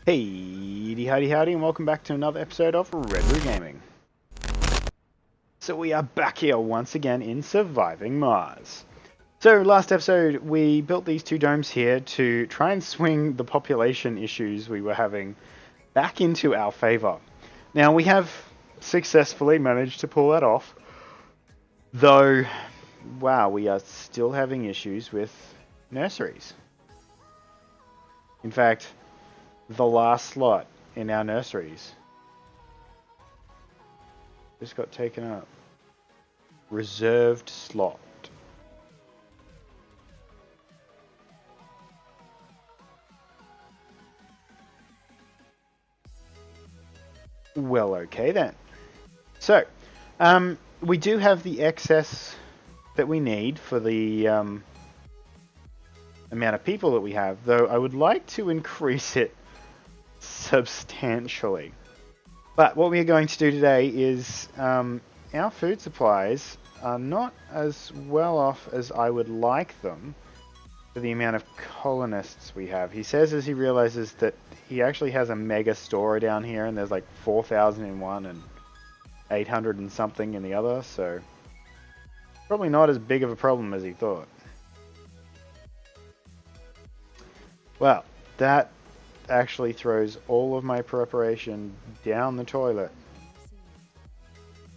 Hey, howdy, and welcome back to another episode of Red Root Gaming. So we are back here once again in Surviving Mars. So last episode we built these two domes here to try and swing the population issues we were having back into our favor. Now we have successfully managed to pull that off, though, wow, we are still having issues with nurseries. In fact, the last slot in our nurseries just got taken up. Reserved slot. Well, okay then. So, we do have the excess that we need for the amount of people that we have, though I would like to increase it substantially. But what we are going to do today is our food supplies are not as well off as I would like them for the amount of colonists we have. He says as he realizes that he actually has a mega store down here and there's like 4,000 in one and 800 and something in the other, so probably not as big of a problem as he thought. Well, that actually throws all of my preparation down the toilet,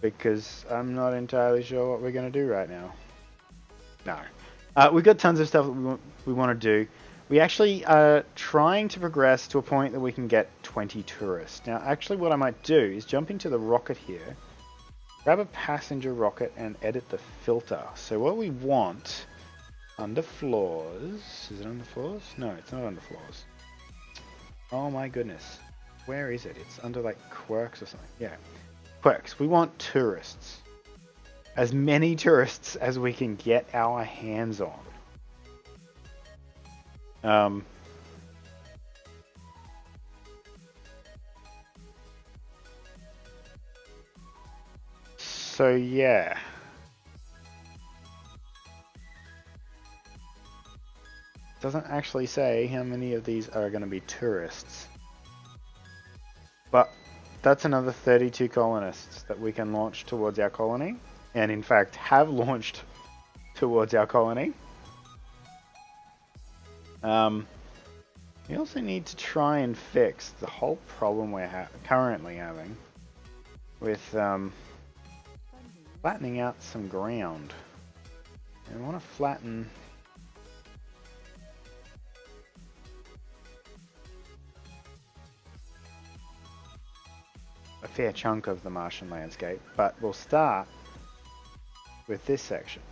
because I'm not entirely sure what we're going to do right now. No. We've got tons of stuff that we want to do. We actually are trying to progress to a point that we can get 20 tourists. Now, actually what I might do is jump into the rocket here, grab a passenger rocket and edit the filter. So what we want under floors, is it under floors? No, it's not under floors. Oh my goodness. Where is it? It's under like quirks or something. Yeah. Quirks. We want tourists. As many tourists as we can get our hands on. So yeah. Doesn't actually say how many of these are going to be tourists. But that's another 32 colonists that we can launch towards our colony. And in fact have launched towards our colony. We also need to try and fix the whole problem we're currently having with flattening out some ground. And I want to flatten a fair chunk of the Martian landscape, but we'll start with this section.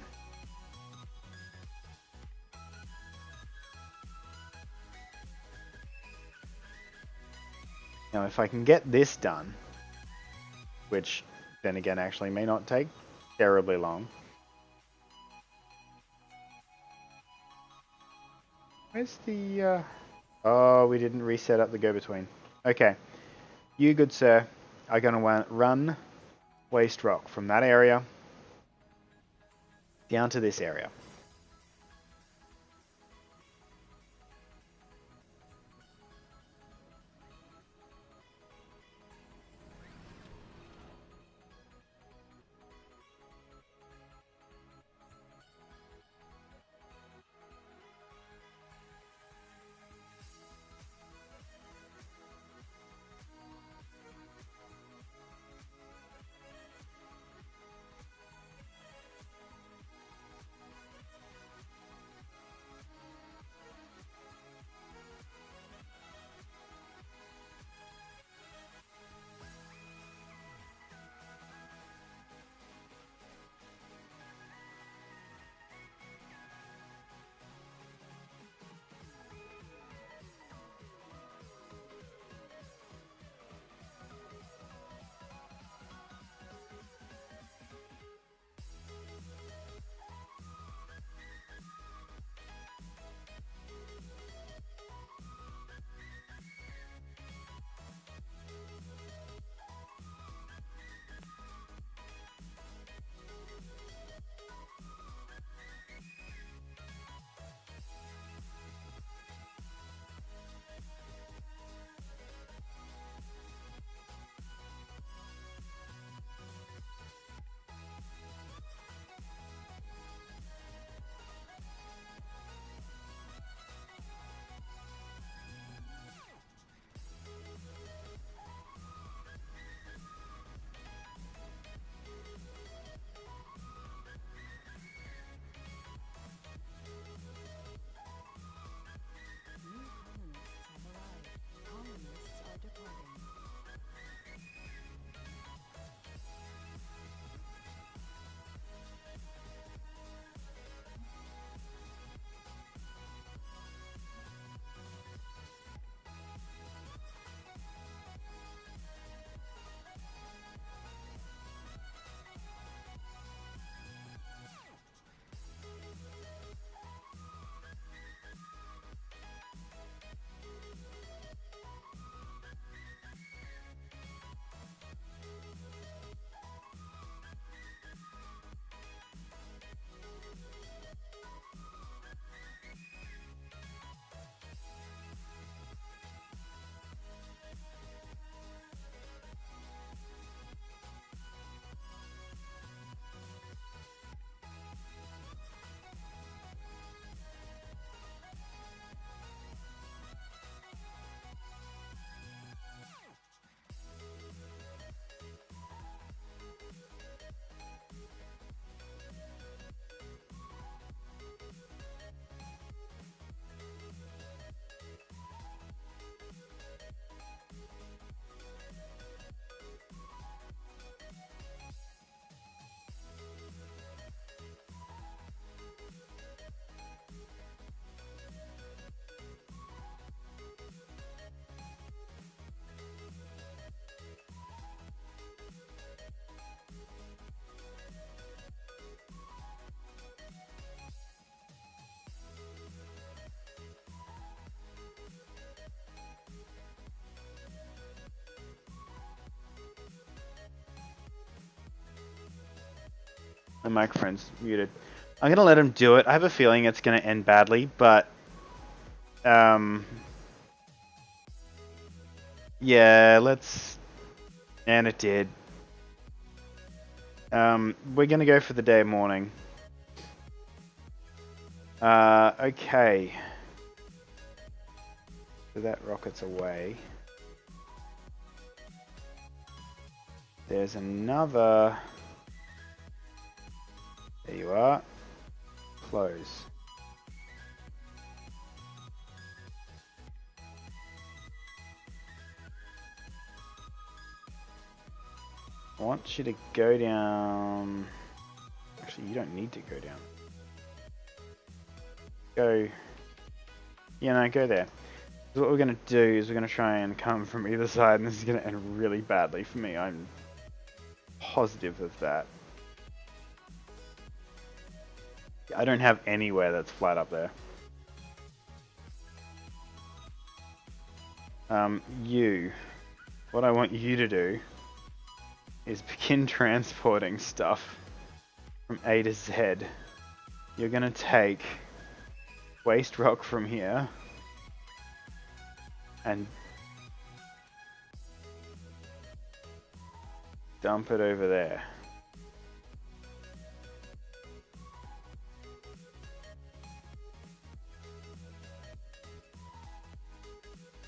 Now if I can get this done, which then again actually may not take terribly long. Where's the oh, we didn't reset up the go-between. Okay, you good sir are going to run waste rock from that area down to this area. The microphone's muted. I'm gonna let him do it. I have a feeling it's gonna end badly, but yeah, let's. And it did. We're gonna go for the day of mourning. Okay. So that rocket's away. There's another. There you are. Close. I want you to go down. Actually, you don't need to go down. Go. Yeah, no, go there. So what we're going to do is we're going to try and come from either side, and this is going to end really badly for me. I'm positive of that. I don't have anywhere that's flat up there. What I want you to do is begin transporting stuff from A to Z. You're going to take waste rock from here and dump it over there.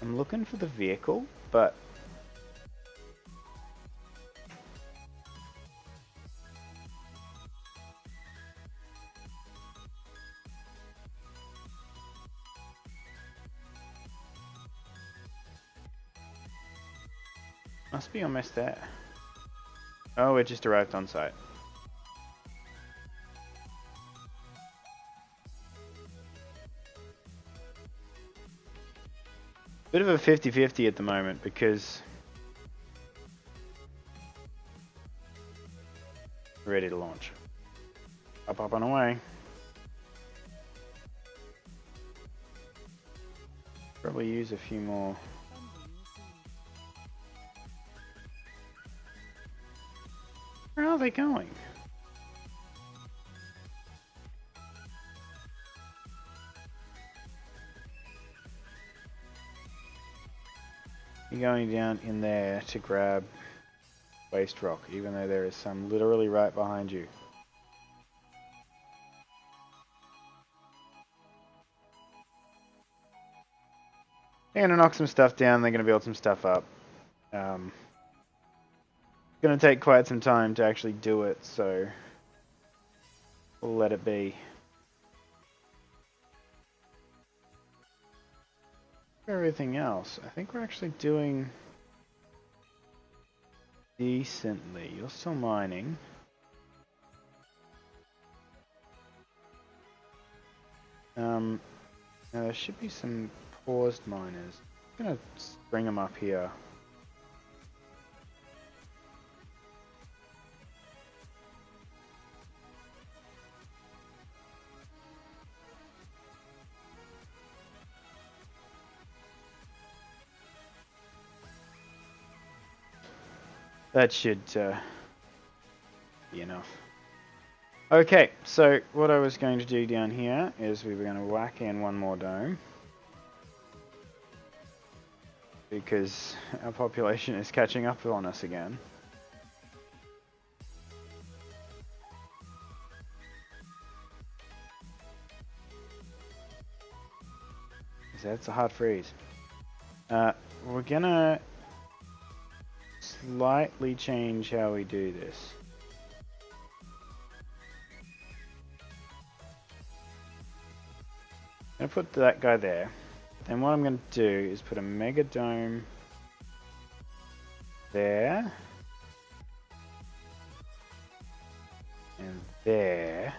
I'm looking for the vehicle, but must be almost there. Oh, it just arrived on site. Bit of a 50-50 at the moment because ready to launch. Up and away. Probably use a few more. Where are they going? You're going down in there to grab waste rock, even though there is some literally right behind you. They're gonna knock some stuff down, they're gonna build some stuff up. It's gonna take quite some time to actually do it, so we'll let it be. For everything else, I think we're actually doing decently. You're still mining. Now there should be some paused miners. I'm gonna bring them up here. That should be enough. Okay, so what I was going to do down here is we were going to whack in one more dome. Because our population is catching up on us again. That's a hard freeze. We're gonna slightly change how we do this. I'm gonna put that guy there. Then what I'm gonna do is put a mega dome there. And there.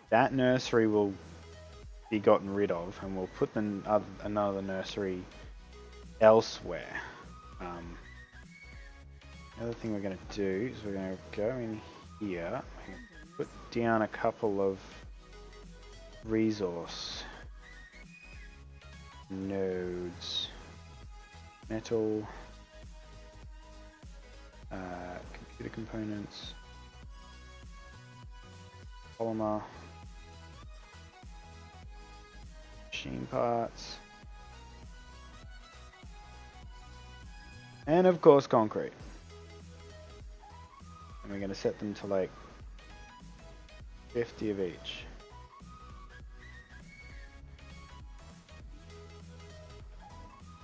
That nursery will be gotten rid of, and we'll put another nursery elsewhere. The other thing we're going to do is we're going to go in here, put down a couple of resource nodes. Metal. Computer components, polymer, machine parts, and of course concrete. And we're going to set them to like 50 of each.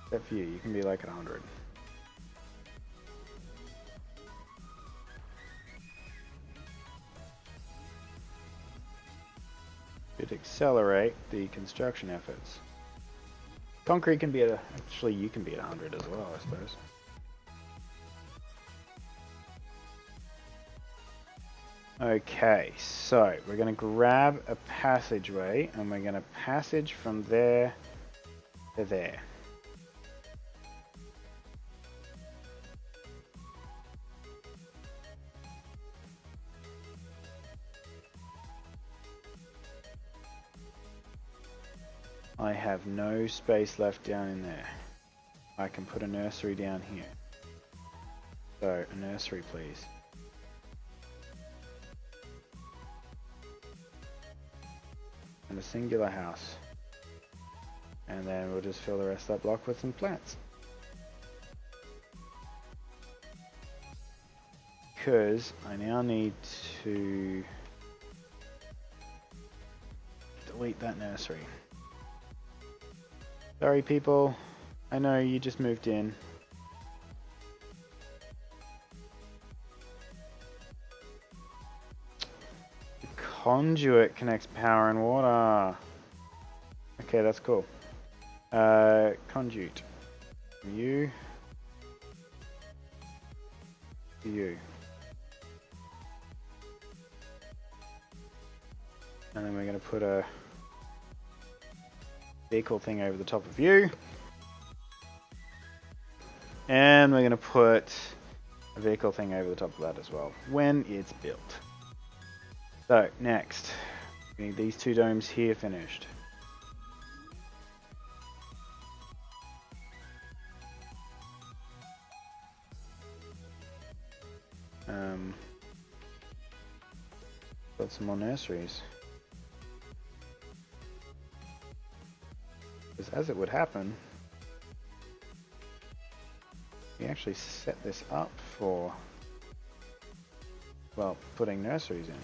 Except for you, you can be like at 100. Should accelerate the construction efforts. Concrete can be at actually you can be at 100 as well, I suppose. Okay, so we're going to grab a passageway and we're going to passage from there to there. I have no space left down in there. I can put a nursery down here. So, a nursery please. And a singular house. And then we'll just fill the rest of that block with some plants. Because I now need to delete that nursery. Sorry people, I know you just moved in. The conduit connects power and water. Okay, that's cool. Conduit. You. You. And then we're going to put a vehicle thing over the top of you. And we're going to put a vehicle thing over the top of that as well, when it's built. So, next. We need these two domes here finished. Got some more nurseries. Because as it would happen, we actually set this up for, well, putting nurseries in.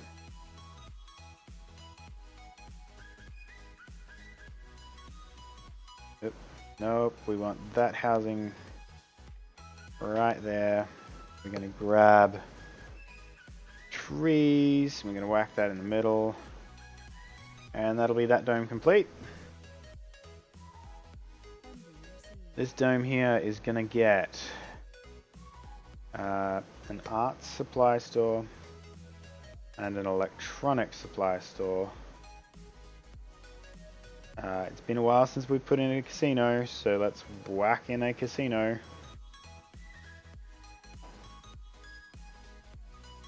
Oop, nope, we want that housing right there. We're going to grab trees, we're going to whack that in the middle, and that'll be that dome complete. This dome here is going to get an art supply store and an electronic supply store. It's been a while since we put in a casino, so let's whack in a casino.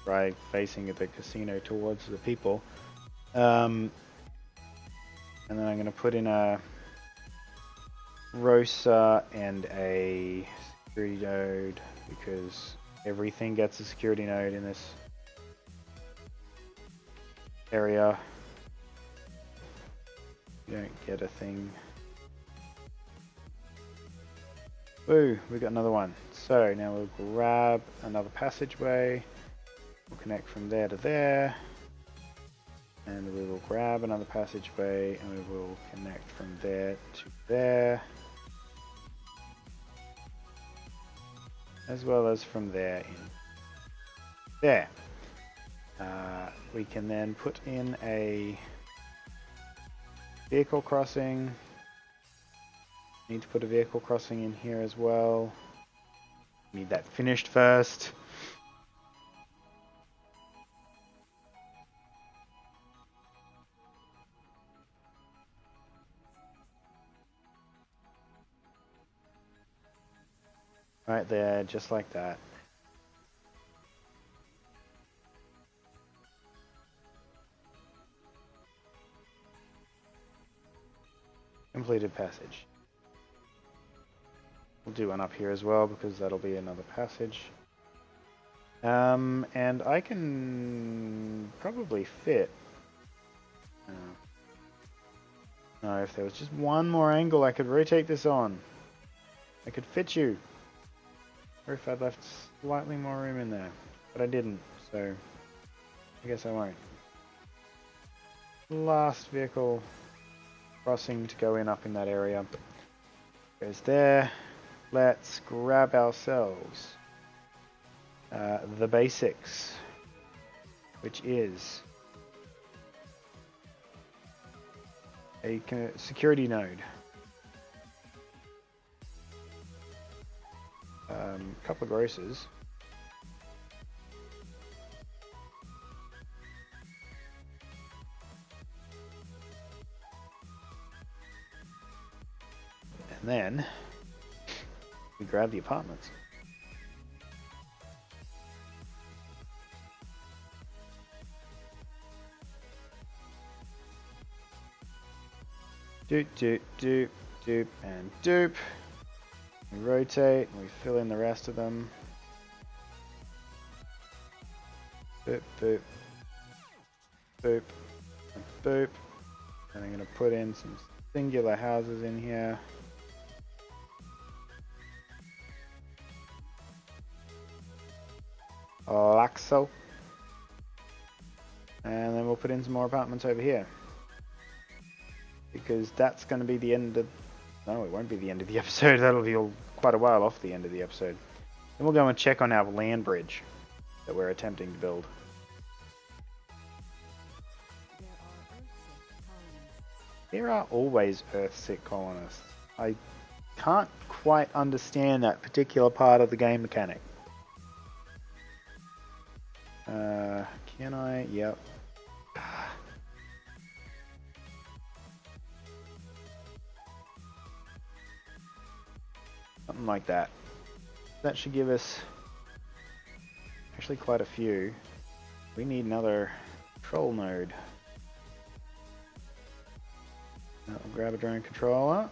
Right, facing the casino towards the people. And then I'm going to put in a ROSA and a security node, because everything gets a security node in this area. You don't get a thing. Woo, we got another one. So now we'll grab another passageway. We'll connect from there to there. And we will grab another passageway and we will connect from there to there. As well as from there in there. We can then put in a vehicle crossing. Need to put a vehicle crossing in here as well. Need that finished first. Right there, just like that. Completed passage. We'll do one up here as well because that'll be another passage. And I can probably fit. No, if there was just one more angle I could rotate this on, I could fit you. Or if I'd left slightly more room in there. But I didn't, so I guess I won't. Last vehicle crossing to go in up in that area goes there. Let's grab ourselves the basics, which is a security node, a couple of grocers, and then we grab the apartments. Doop, doop, doop, doop, and doop. We rotate, and we fill in the rest of them. Boop, boop, boop, and boop. And I'm going to put in some singular houses in here. Like so. And then we'll put in some more apartments over here. Because that's going to be the end of... No, it won't be the end of the episode. That'll be quite a while off the end of the episode. Then we'll go and check on our land bridge that we're attempting to build. There are always Earth-sick colonists. I can't quite understand that particular part of the game mechanic. Can I? Yep. Something like that. That should give us actually quite a few. We need another control node. I'll grab a drone controller.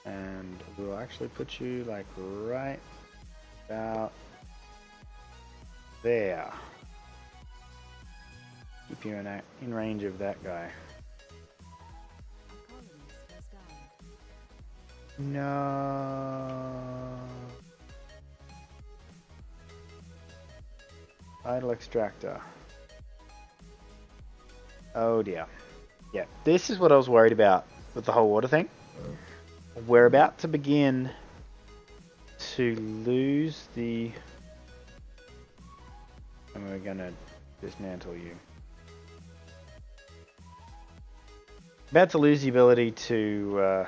And we'll actually put you like right about there. Keep you in range of that guy. No. Idle extractor. Oh dear. Yeah, this is what I was worried about with the whole water thing. We're about to begin to lose the... And we're gonna dismantle you. About to lose the ability to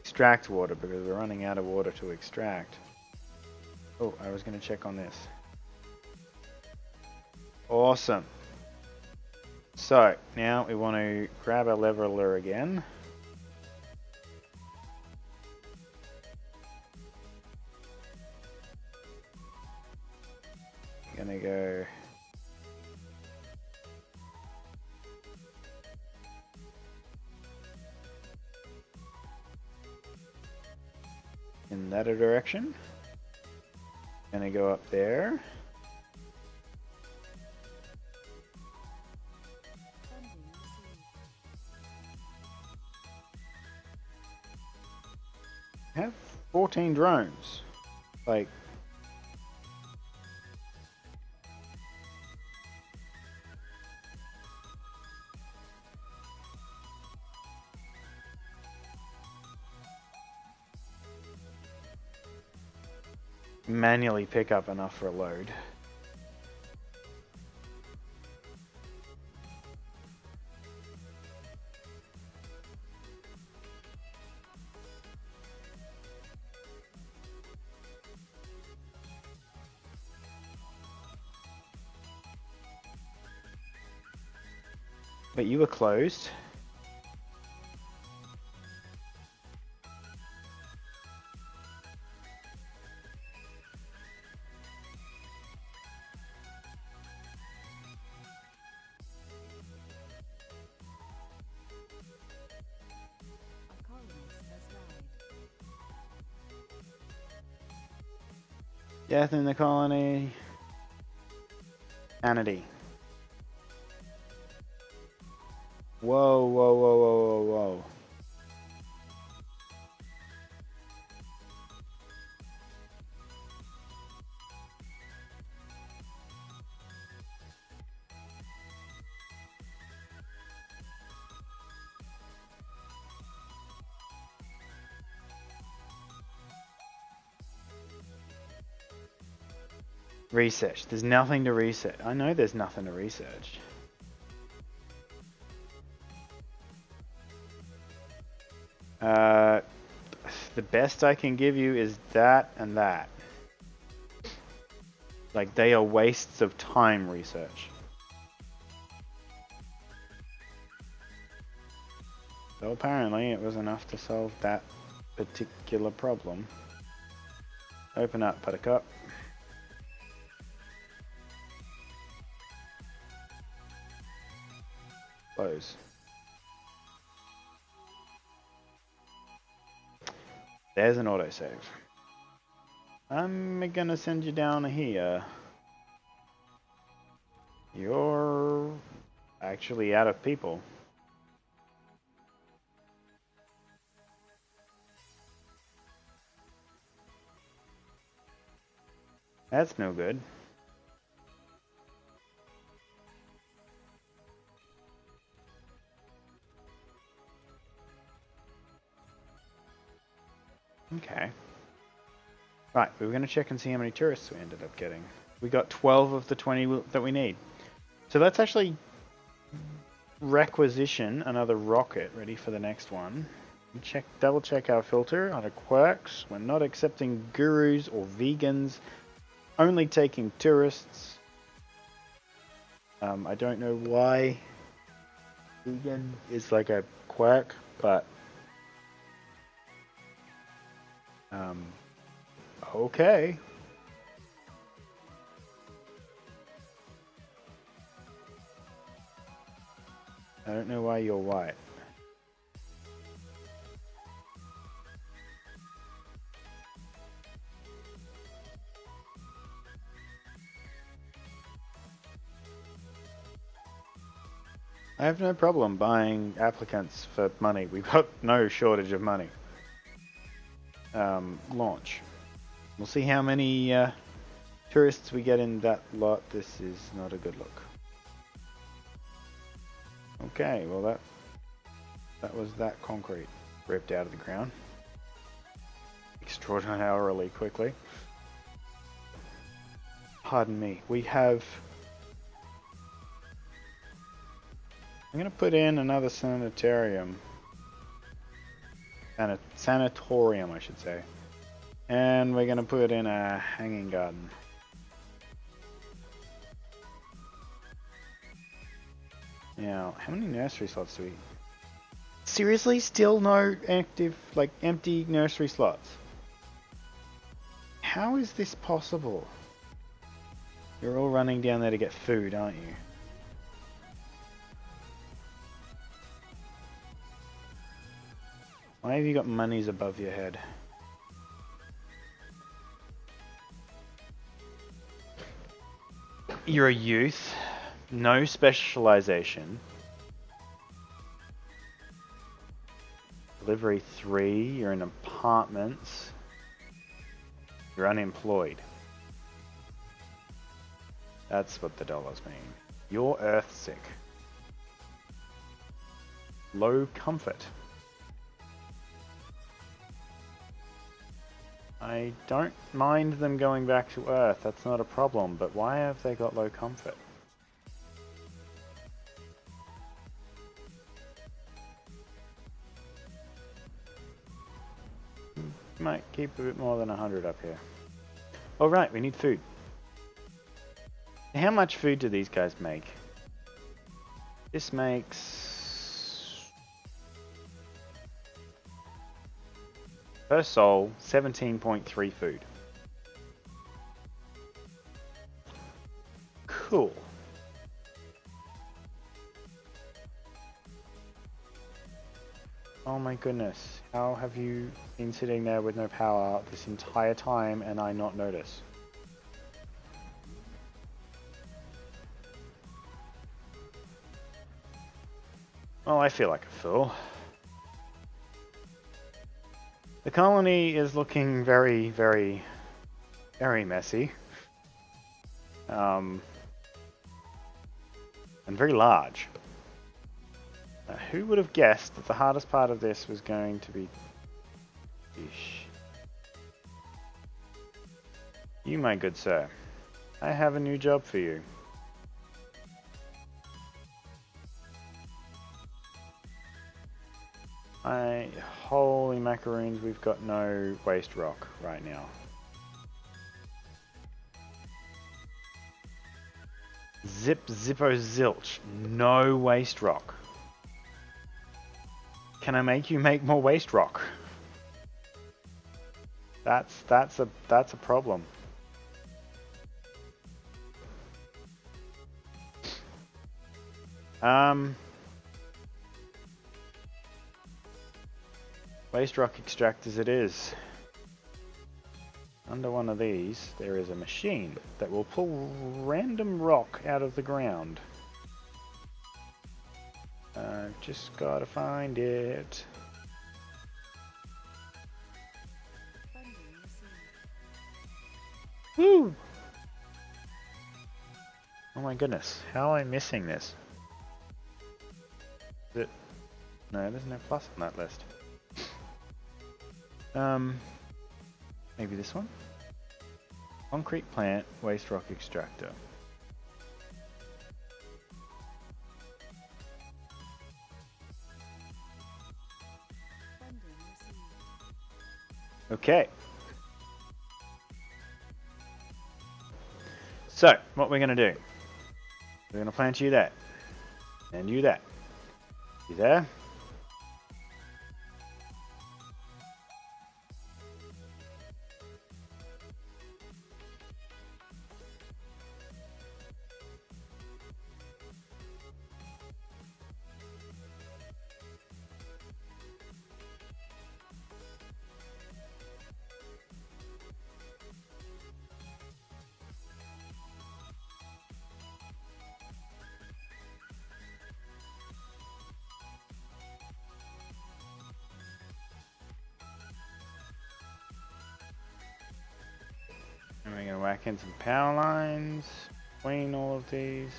extract water because we're running out of water to extract. Oh, I was gonna check on this. Awesome. So, now we want to grab our leveler again. Gonna go... in that direction. Gonna go up there. I have 14 drones. Like... manually pick up enough for a load. But you were closed. Death in the colony. Sanity. Whoa, whoa, whoa, whoa, whoa, whoa. Research. There's nothing to research. I know there's nothing to research. The best I can give you is that and that. Like, they are wastes of time research. So apparently it was enough to solve that particular problem. Open up, Buttercup. Close. There's an autosave. I'm gonna send you down here. You're actually out of people. That's no good. Okay. Right, we were going to check and see how many tourists we ended up getting. We got 12 of the 20 that we need. So let's actually requisition another rocket ready for the next one. Double check our filter under quirks. We're not accepting gurus or vegans. Only taking tourists. I don't know why vegan is like a quirk, but okay. I don't know why you're white. I have no problem buying applicants for money. We've got no shortage of money. Launch. We'll see how many tourists we get in that lot. This is not a good look. Okay, well that was that concrete ripped out of the ground extraordinarily quickly. Pardon me. We have. I'm gonna put in another sanitarium. Sanatorium, I should say. And we're gonna put in a hanging garden. Now, how many nursery slots do we... Seriously? Still no active, like, empty nursery slots? How is this possible? You're all running down there to get food, aren't you? Why have you got monies above your head? You're a youth. No specialization. Delivery 3. You're in apartments. You're unemployed. That's what the dollars mean. You're earthsick. Low comfort. I don't mind them going back to Earth, that's not a problem, but why have they got low comfort? Might keep a bit more than 100 up here. Oh right, we need food. How much food do these guys make? This makes... per soul, 17.3 food. Cool. Oh my goodness, how have you been sitting there with no power this entire time and I not notice? Well, I feel like a fool. The colony is looking very, very, very messy. And very large. Now, who would have guessed that the hardest part of this was going to be fish? You, my good sir. I have a new job for you. Holy macaroons, we've got no waste rock right now. Zip, zippo, zilch. No waste rock. Can I make you make more waste rock? That's a problem. Waste rock extractors it is. Under one of these, there is a machine that will pull random rock out of the ground. I've just gotta find it. Woo! Oh my goodness, how am I missing this? Is it? No, there's no plus on that list. Maybe this one? Concrete plant, waste rock extractor. Okay. So, what we're going to do, we're going to plant you that, and you that. You there? And we're going to whack in some power lines between all of these.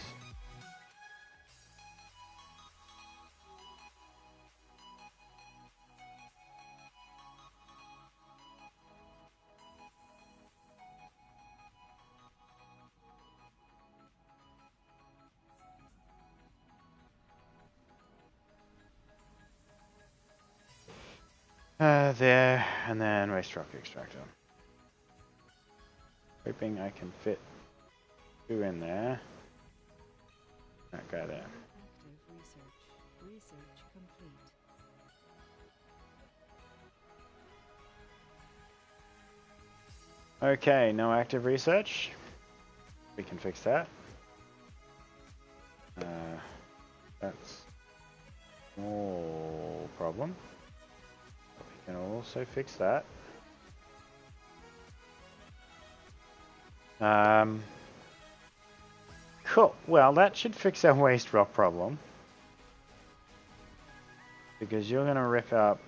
There, and then waste rock extractor. Hoping I can fit two in there. That guy there. Research complete. Okay, no active research. We can fix that. That's a small problem. But we can also fix that. Cool. Well, that should fix our waste rock problem. Because you're going to rip up...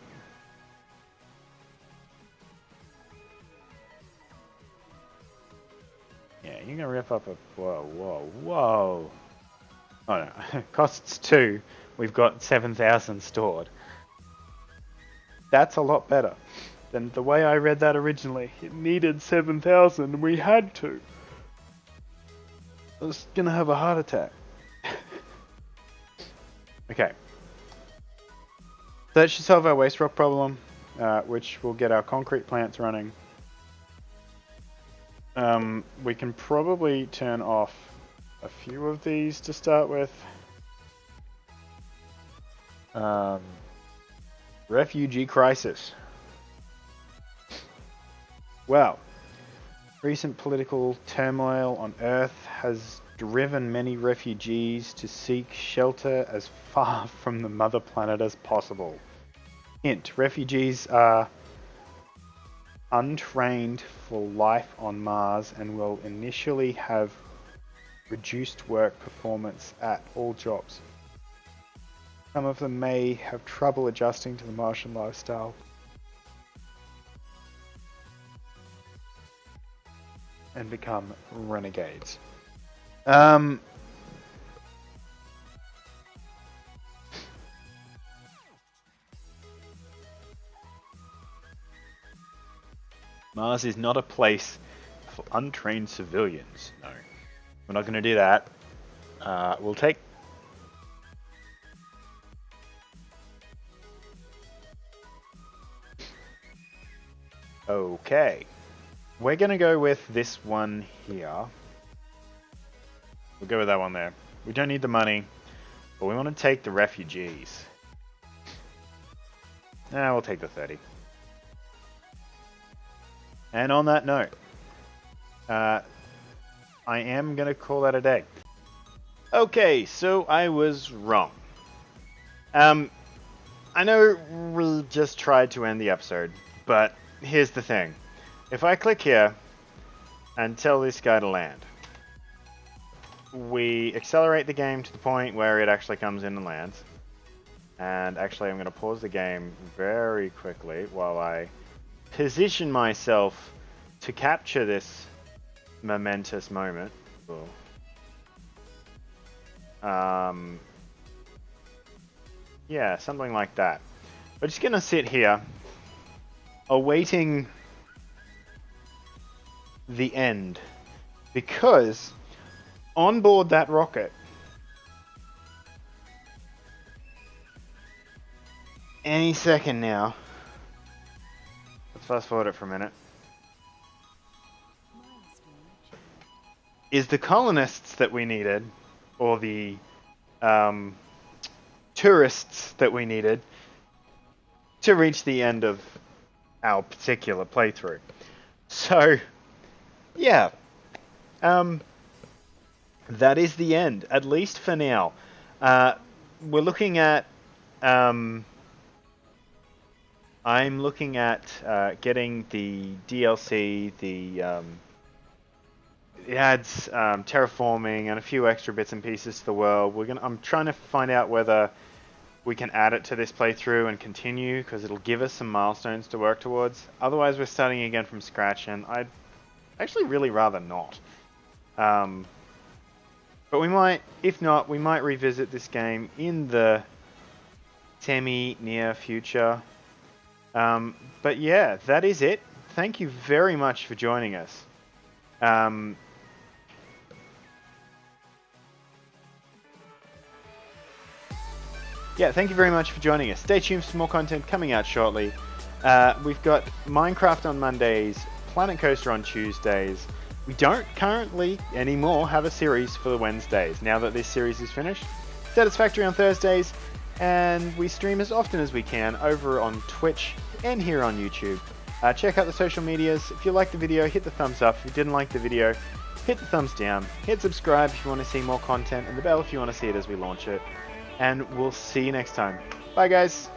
Yeah, you're going to rip up a... Whoa, whoa, whoa. Oh no, costs 2. We've got 7,000 stored. That's a lot better than the way I read that originally. It needed 7,000 and we had to. I was gonna have a heart attack. Okay. That should solve our waste rock problem, which will get our concrete plants running. We can probably turn off a few of these to start with. Refugee crisis. Well, recent political turmoil on Earth has driven many refugees to seek shelter as far from the mother planet as possible. Hint, refugees are untrained for life on Mars and will initially have reduced work performance at all jobs. some of them may have trouble adjusting to the Martian lifestyle. And become renegades. Mars is not a place for untrained civilians. No, we're not going to do that. We'll take... Okay. We're going to go with this one here. We'll go with that one there. We don't need the money, but we want to take the refugees. We'll take the 30. And on that note, I am going to call that a day. Okay, so I was wrong. I know we just tried to end the episode, but here's the thing. If I click here and tell this guy to land, we accelerate the game to the point where it actually comes in and lands. And actually I'm going to pause the game very quickly while I position myself to capture this momentous moment. Yeah, something like that. We're just going to sit here awaiting the end, because on board that rocket, any second now, let's fast forward it for a minute, is the colonists that we needed, or the tourists that we needed to reach the end of our particular playthrough. So yeah, that is the end, at least for now. We're looking at, I'm looking at getting the DLC, it adds terraforming and a few extra bits and pieces to the world. I'm trying to find out whether we can add it to this playthrough and continue, because it'll give us some milestones to work towards. Otherwise, we're starting again from scratch, and I'd actually really rather not. But we might, if not, we might revisit this game in the semi-near future. But yeah, that is it. Thank you very much for joining us. Yeah, thank you very much for joining us. Stay tuned for more content coming out shortly. We've got Minecraft on Mondays, Planet Coaster on Tuesdays. We don't currently anymore have a series for the Wednesdays, now that this series is finished. Satisfactory on Thursdays, and we stream as often as we can over on Twitch and here on YouTube. Check out the social medias. If you liked the video, hit the thumbs up. If you didn't like the video, hit the thumbs down. Hit subscribe if you want to see more content, and the bell if you want to see it as we launch it. And we'll see you next time. Bye, guys.